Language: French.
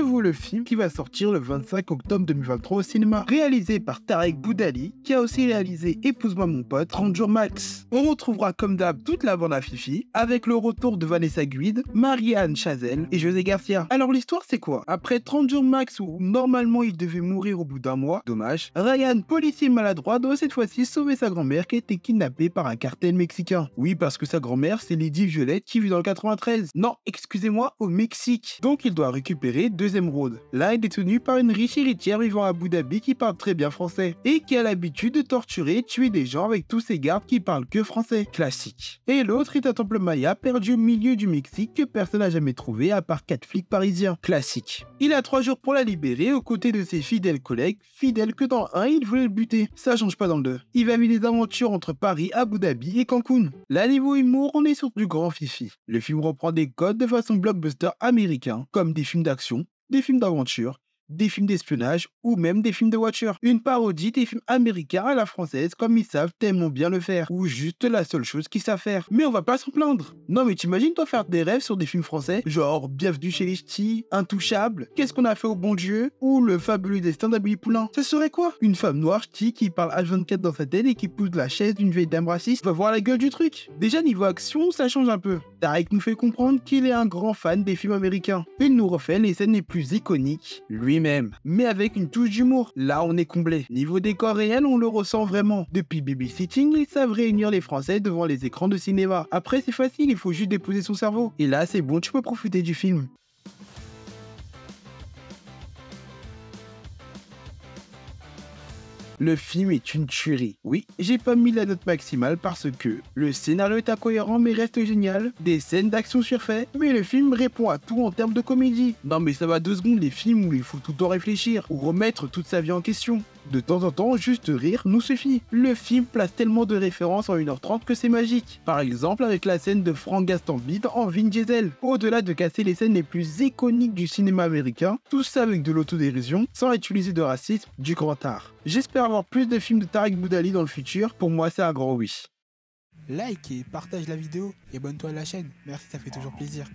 vaut le film qui va sortir le 25 octobre 2023 au cinéma, réalisé par Tarek Boudali, qui a aussi réalisé Épouse-moi mon pote, 30 jours max. On retrouvera comme d'hab toute la bande à Fifi, avec le retour de Vanessa Guide, Marie-Anne Chazelle et José Garcia. Alors l'histoire c'est quoi? Après 30 jours max où normalement il devait mourir au bout d'un mois, dommage, Ryan, policier maladroit, doit cette fois-ci sauver sa grand-mère qui a été kidnappée par un cartel mexicain. Oui, parce que sa grand-mère c'est Lydie Violette qui vit dans le 93. Non, excusez-moi, au Mexique. Donc il doit récupérer deux émeraudes. L'un est détenu par une riche héritière vivant à Abu Dhabi qui parle très bien français et qui a l'habitude de torturer et tuer des gens avec tous ses gardes qui parlent que français. Classique. Et l'autre est un temple maya perdu au milieu du Mexique que personne n'a jamais trouvé à part 4 flics parisiens. Classique. Il a 3 jours pour la libérer aux côtés de ses fidèles collègues, fidèles que dans un il voulait le buter. Ça change pas dans le 2. Il va vivre des aventures entre Paris, Abu Dhabi et Cancun. Là niveau humour, on est sur du grand fifi. Le film reprend des codes de façon blockbuster américain, comme des films d'action, des films d'aventure, des films d'espionnage ou même des films de voiture. Une parodie des films américains à la française comme ils savent tellement bien le faire, ou juste la seule chose qu'ils savent faire. Mais on va pas s'en plaindre. Non mais t'imagines toi faire des rêves sur des films français, genre Bienvenue chez les Ch'tis, Intouchable, Qu'est-ce qu'on a fait au bon Dieu, ou Le fabuleux destin d'Amélie Poulain. Ce serait quoi? Une femme noire ch'ti qui parle H24 dans sa tête et qui pousse la chaise d'une vieille dame raciste. Va voir la gueule du truc. Déjà niveau action, ça change un peu. Tarek nous fait comprendre qu'il est un grand fan des films américains. Il nous refait les scènes les plus iconiques, lui-même, mais avec une touche d'humour. Là, on est comblé. Niveau décor réel, on le ressent vraiment. Depuis Babysitting, ils savent réunir les Français devant les écrans de cinéma. Après, c'est facile, il faut juste déposer son cerveau. Et là, c'est bon, tu peux profiter du film. Le film est une tuerie. Oui, j'ai pas mis la note maximale parce que le scénario est incohérent mais reste génial, des scènes d'action surfaites, mais le film répond à tout en termes de comédie. Non mais ça va 2 secondes les films où il faut tout le temps réfléchir, ou remettre toute sa vie en question. De temps en temps, juste rire nous suffit. Le film place tellement de références en 1h30 que c'est magique. Par exemple avec la scène de Frank Gastambide en Vin Diesel. Au-delà de casser les scènes les plus iconiques du cinéma américain, tout ça avec de l'autodérision, sans utiliser de racisme, du grand art. J'espère avoir plus de films de Tarek Boudali dans le futur, pour moi c'est un grand oui. Like et partage la vidéo et abonne-toi à la chaîne, merci, ça fait toujours plaisir.